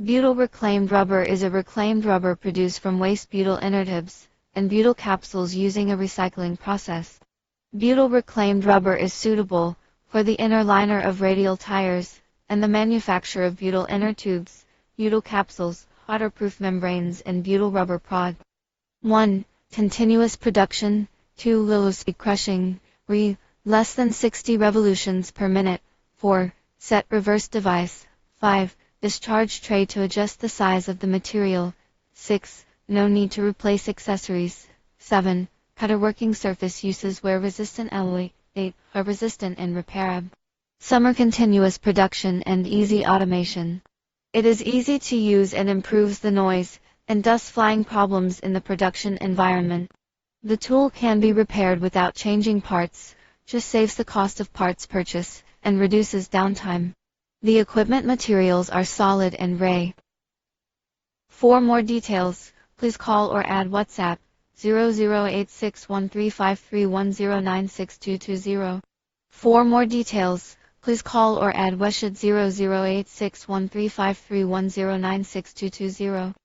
Butyl reclaimed rubber is a reclaimed rubber produced from waste butyl inertives and butyl capsules using a recycling process. Butyl reclaimed rubber is suitable for the inner liner of radial tires and the manufacture of butyl inner tubes, butyl capsules, waterproof membranes, and butyl rubber prod. 1. Continuous production. 2. Low speed crushing. Less than 60 revolutions per minute. 4. Set reverse device. 5. Discharge tray to adjust the size of the material. 6. No need to replace accessories. 7. Cutter working surface uses wear resistant alloy. 8. Are resistant and repairable. Summer continuous production and easy automation. It is easy to use and improves the noise and dust flying problems in the production environment. The tool can be repaired without changing parts, just saves the cost of parts purchase and reduces downtime. The equipment materials are solid and ray. For more details, please call or add WhatsApp 0086135310962220. For more details, please call or add WhatsApp 0086135310962220.